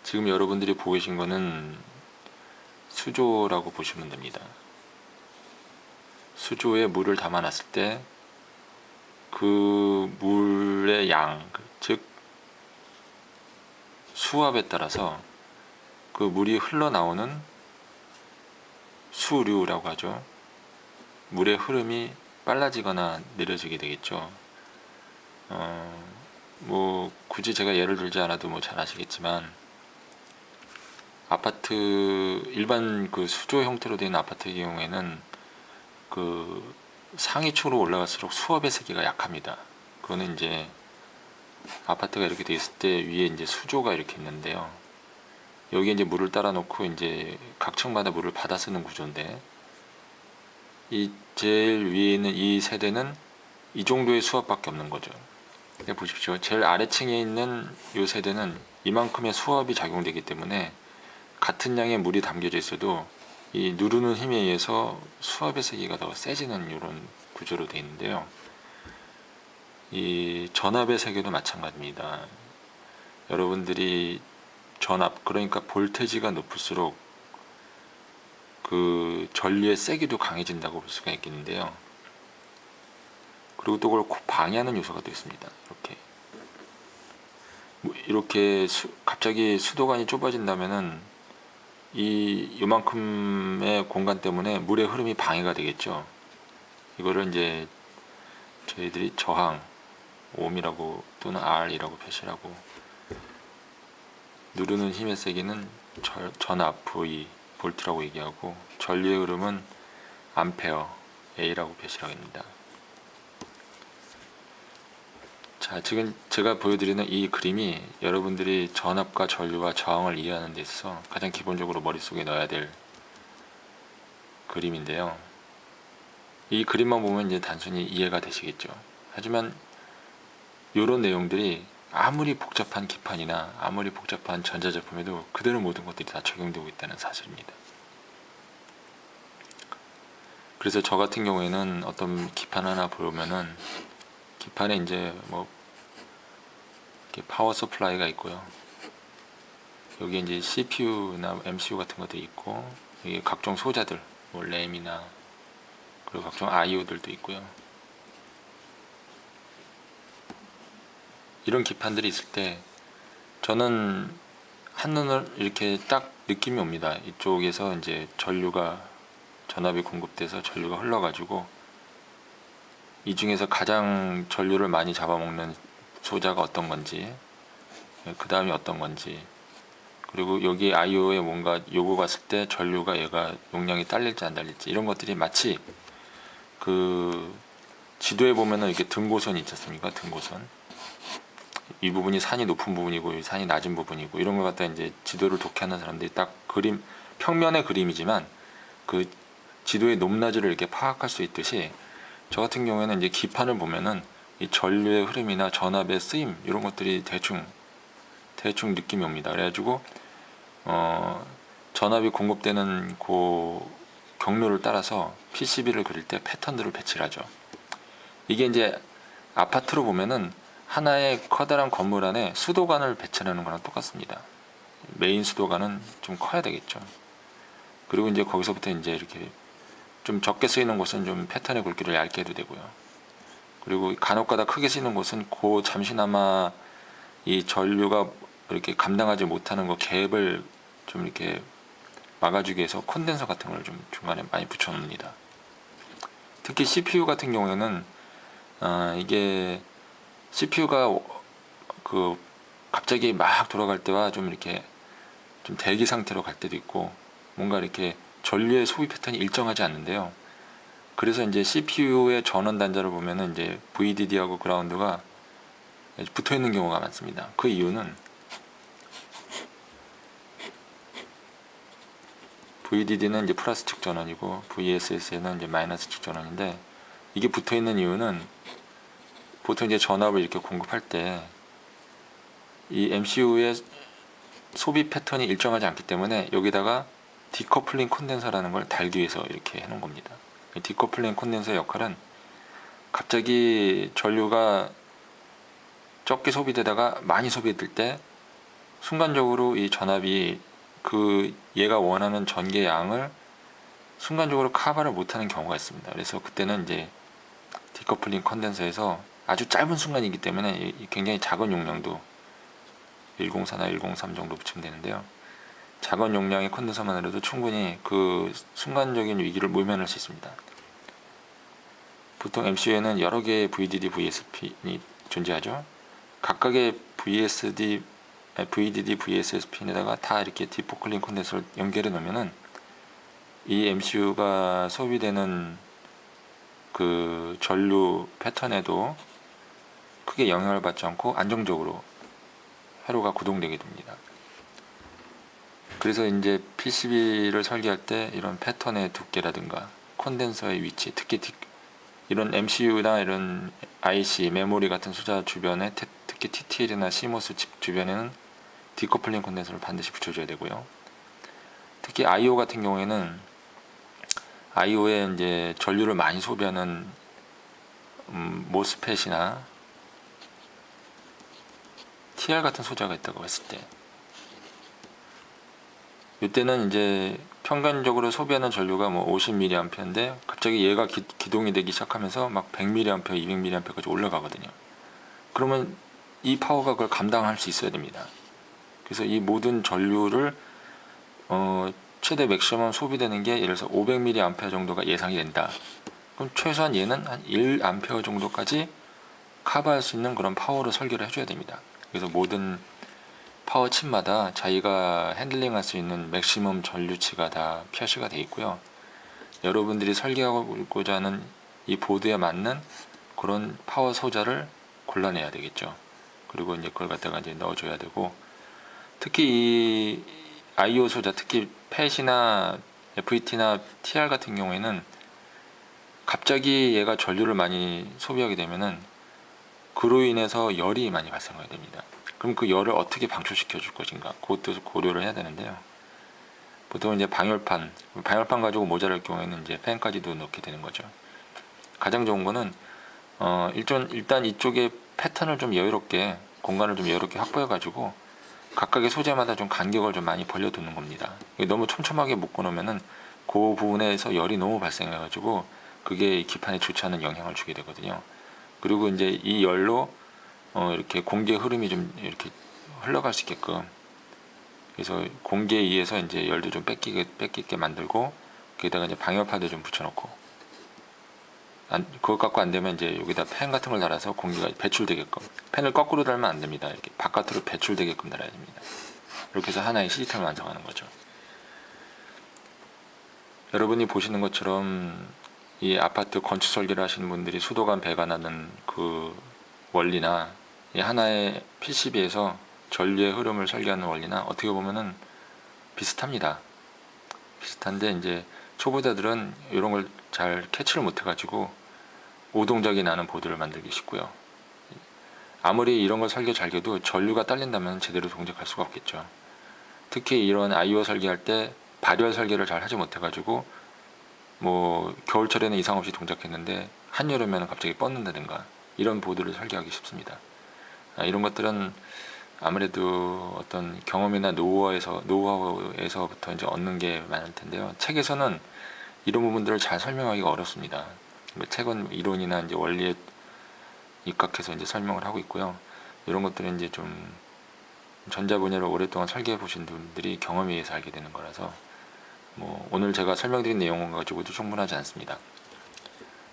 지금 여러분들이 보고 계신 거는 수조라고 보시면 됩니다. 수조에 물을 담아 놨을 때 그 물의 양, 즉 수압에 따라서 그 물이 흘러나오는 수류라고 하죠. 물의 흐름이 빨라지거나 느려지게 되겠죠. 뭐 굳이 제가 예를 들지 않아도 뭐 잘 아시겠지만, 아파트 일반 그 수조 형태로 된 아파트의 경우에는 그 상위층으로 올라갈수록 수압의 세기가 약합니다. 그거는 이제 아파트가 이렇게 돼 있을 때 위에 이제 수조가 이렇게 있는데요. 여기에 이제 물을 따라 놓고 이제 각 층마다 물을 받아 쓰는 구조인데, 이 제일 위에 있는 이 세대는 이 정도의 수압밖에 없는 거죠. 보십시오. 제일 아래층에 있는 이 세대는 이만큼의 수압이 작용되기 때문에 같은 양의 물이 담겨져 있어도 이 누르는 힘에 의해서 수압의 세기가 더 세지는 이런 구조로 되어 있는데요. 이 전압의 세계도 마찬가지입니다. 여러분들이 전압, 그러니까 볼테지가 높을수록 그 전류의 세기도 강해진다고 볼 수가 있겠는데요. 그리고 또 그걸 방해하는 요소가 또 있습니다. 이렇게 갑자기 수도관이 좁아진다면은 이만큼의 공간 때문에 물의 흐름이 방해가 되겠죠. 이거를 이제 저희들이 저항, ohm이라고 또는 R이라고 표시를 하고, 누르는 힘의 세기는 전압, V, 볼트라고 얘기하고, 전류의 흐름은 암페어, A라고 표시를 합니다. 자, 지금 제가 보여드리는 이 그림이 여러분들이 전압과 전류와 저항을 이해하는 데 있어서 가장 기본적으로 머릿속에 넣어야 될 그림인데요. 이 그림만 보면 이제 단순히 이해가 되시겠죠. 하지만 이런 내용들이 아무리 복잡한 기판이나 아무리 복잡한 전자제품에도 그대로 모든 것들이 다 적용되고 있다는 사실입니다. 그래서 저 같은 경우에는 어떤 기판 하나 보면은 기판에 이제 뭐 파워 서플라이가 있고요. 여기 이제 CPU나 MCU 같은 것도 있고, 여기 각종 소자들, 뭐 램이나 그리고 각종 IO들도 있고요. 이런 기판들이 있을 때 저는 한눈을 이렇게 딱 느낌이 옵니다. 이쪽에서 이제 전압이 공급돼서 전류가 흘러가지고 이 중에서 가장 전류를 많이 잡아먹는 소자가 어떤 건지, 그 다음이 어떤 건지, 그리고 여기 IO에 뭔가 요구가 왔을 때 전류가 얘가 용량이 딸릴지 안 딸릴지, 이런 것들이 마치 그 지도에 보면은 이렇게 등고선이 있지 않습니까? 등고선. 이 부분이 산이 높은 부분이고 산이 낮은 부분이고, 이런 걸 갖다 이제 지도를 독해하는 사람들이 딱 그림, 평면의 그림이지만 그 지도의 높낮이를 이렇게 파악할 수 있듯이, 저 같은 경우에는 이제 기판을 보면은 이 전류의 흐름이나 전압의 쓰임, 이런 것들이 대충 느낌이 옵니다. 그래가지고 전압이 공급되는 그 경로를 따라서 PCB를 그릴 때 패턴들을 배치를 하죠. 이게 이제 아파트로 보면은 하나의 커다란 건물 안에 수도관을 배치하는 거랑 똑같습니다. 메인 수도관은 좀 커야 되겠죠. 그리고 이제 거기서부터 이제 이렇게 좀 적게 쓰이는 곳은 좀 패턴의 굵기를 얇게 해도 되고요. 그리고 간혹가다 크게 쓰이는 곳은 그 잠시나마 이 전류가 이렇게 감당하지 못하는 거 갭을 좀 이렇게 막아주기 위해서 콘덴서 같은 걸 좀 중간에 많이 붙여 놓습니다. 특히 CPU 같은 경우에는 이게 CPU가 그 갑자기 막 돌아갈 때와 좀 이렇게 좀 대기 상태로 갈 때도 있고, 뭔가 이렇게 전류의 소비 패턴이 일정하지 않는데요. 그래서 이제 CPU의 전원 단자를 보면은 이제 VDD하고 그라운드가 붙어 있는 경우가 많습니다. 그 이유는 VDD는 이제 플러스 측 전원이고 VSS는 이제 마이너스 측 전원인데, 이게 붙어 있는 이유는 보통 이제 전압을 이렇게 공급할 때 이 MCU의 소비 패턴이 일정하지 않기 때문에 여기다가 디커플링 콘덴서라는 걸 달기 위해서 이렇게 해놓은 겁니다. 디커플링 콘덴서의 역할은 갑자기 전류가 적게 소비되다가 많이 소비될 때 순간적으로 이 전압이 얘가 원하는 전개 양을 순간적으로 커버를 못하는 경우가 있습니다. 그래서 그때는 이제 디커플링 컨덴서에서 아주 짧은 순간이기 때문에 굉장히 작은 용량도 104나 103 정도 붙이면 되는데요. 작은 용량의 컨덴서만으로도 충분히 그 순간적인 위기를 모면할 수 있습니다. 보통 MCU에는 여러 개의 VDD, VSP이 존재하죠. 각각의 VDD, VSS 핀에다가 다 이렇게 디포클링 컨덴서를 연결해 놓으면은 이 MCU가 소비되는 그 전류 패턴에도 크게 영향을 받지 않고 안정적으로 회로가 구동되게 됩니다. 그래서 이제 PCB를 설계할 때 이런 패턴의 두께라든가 콘덴서의 위치, 특히 이런 MCU나 이런 IC, 메모리 같은 소자 주변에 특히 TTL이나 CMOS 칩 주변에는 디커플링 콘덴서를 반드시 붙여줘야 되고요. 특히 I/O 같은 경우에는 I/O에 이제 전류를 많이 소비하는 모스펫이나 TR 같은 소자가 있다고 했을 때, 이때는 이제 평균적으로 소비하는 전류가 뭐 50mA인데 갑자기 얘가 기동이 되기 시작하면서 막 100mA, 200mA까지 올라가거든요. 그러면 이 파워가 그걸 감당할 수 있어야 됩니다. 그래서 이 모든 전류를 최대 맥시멈 소비되는 게 예를 들어서 500mA 정도가 예상이 된다. 그럼 최소한 얘는 한 1A 정도까지 커버할 수 있는 그런 파워로 설계를 해줘야 됩니다. 그래서 모든 파워 칩마다 자기가 핸들링할 수 있는 맥시멈 전류치가 다 표시가 되어 있고요. 여러분들이 설계하고자 하는 이 보드에 맞는 그런 파워 소자를 골라내야 되겠죠. 그리고 이제 그걸 갖다가 이제 넣어줘야 되고, 특히 이 I/O 소자, 특히 팻이나 FET나 TR 같은 경우에는 갑자기 얘가 전류를 많이 소비하게 되면은 그로 인해서 열이 많이 발생하게 됩니다. 그럼 그 열을 어떻게 방출시켜 줄 것인가, 그것도 고려를 해야 되는데요. 보통 이제 방열판 가지고 모자랄 경우에는 이제 팬까지도 넣게 되는 거죠. 가장 좋은 거는 일단 이쪽에 패턴을 좀 여유롭게, 공간을 좀 여유롭게 확보해 가지고 각각의 소재마다 좀 간격을 좀 많이 벌려두는 겁니다. 너무 촘촘하게 묶어 놓으면은 그 부분에서 열이 너무 발생해 가지고 그게 기판에 좋지 않은 영향을 주게 되거든요. 그리고 이제 이 열로 이렇게 공기의 흐름이 좀 이렇게 흘러갈 수 있게끔, 그래서 공기에 의해서 이제 열도 좀 뺏기게 만들고, 거기다가 이제 방열파도 좀 붙여놓고, 그것 갖고 안 되면 이제 여기다 팬 같은 걸 달아서 공기가 배출되게끔, 팬을 거꾸로 달면 안 됩니다. 이렇게 바깥으로 배출되게끔 달아야 됩니다. 이렇게 해서 하나의 시스템을 완성하는 거죠. 여러분이 보시는 것처럼 이 아파트 건축 설계를 하시는 분들이 수도관 배관하는 그 원리나 이 하나의 PCB에서 전류의 흐름을 설계하는 원리나 어떻게 보면은 비슷합니다. 비슷한데 이제 초보자들은 이런 걸 잘 캐치를 못해 가지고 오동작이 나는 보드를 만들기 쉽고요. 아무리 이런 걸 설계 잘 해도 전류가 딸린다면 제대로 동작할 수가 없겠죠. 특히 이런 I/O 설계할 때 발열 설계를 잘 하지 못해 가지고 뭐 겨울철에는 이상 없이 동작했는데 한여름에는 갑자기 뻗는다든가 이런 보드를 설계하기 쉽습니다. 이런 것들은 아무래도 어떤 경험이나 노하우에서부터 이제 얻는 게 많을 텐데요. 책에서는 이런 부분들을 잘 설명하기가 어렵습니다. 책은 이론이나 이제 원리에 입각해서 이제 설명을 하고 있고요. 이런 것들은 이제 좀 전자 분야를 오랫동안 설계해 보신 분들이 경험에 의해서 알게 되는 거라서 뭐 오늘 제가 설명드린 내용을 가지고도 충분하지 않습니다.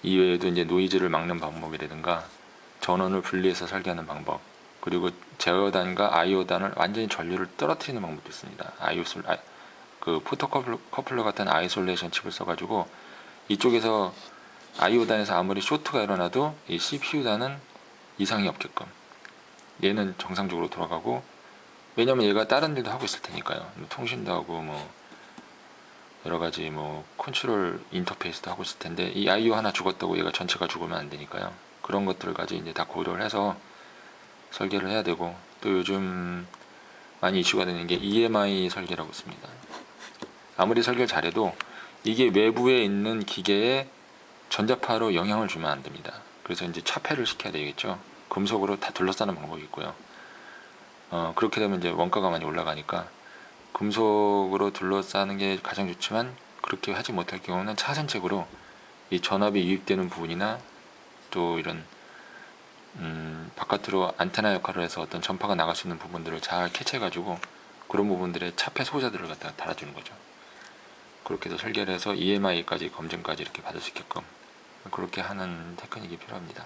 이외에도 이제 노이즈를 막는 방법이라든가 전원을 분리해서 설계하는 방법, 그리고 제어단과 I/O단을 완전히 전류를 떨어뜨리는 방법도 있습니다. 그 포토커플러 같은 아이솔레이션 칩을 써가지고 이쪽에서 I/O단에서 아무리 쇼트가 일어나도 이 CPU단은 이상이 없게끔 얘는 정상적으로 돌아가고, 왜냐면 얘가 다른 일도 하고 있을 테니까요. 통신도 하고 뭐 여러가지 뭐 컨트롤 인터페이스도 하고 있을 텐데, 이 I/O 하나 죽었다고 얘가 전체가 죽으면 안 되니까요. 그런 것들까지 이제 다 고려를 해서 설계를 해야 되고, 또 요즘 많이 이슈가 되는 게 EMI 설계라고 있습니다. 아무리 설계를 잘해도 이게 외부에 있는 기계에 전자파로 영향을 주면 안 됩니다. 그래서 이제 차폐를 시켜야 되겠죠. 금속으로 다 둘러싸는 방법이 있고요. 그렇게 되면 이제 원가가 많이 올라가니까 금속으로 둘러싸는 게 가장 좋지만, 그렇게 하지 못할 경우는 차선책으로 이 전압이 유입되는 부분이나 또 이런 바깥으로 안테나 역할을 해서 어떤 전파가 나갈 수 있는 부분들을 잘 캐치해가지고 그런 부분들에 차폐 소자들을 갖다 달아주는 거죠. 그렇게 해서 설계를 해서 EMI까지 검증까지 이렇게 받을 수 있게끔 그렇게 하는 테크닉이 필요합니다.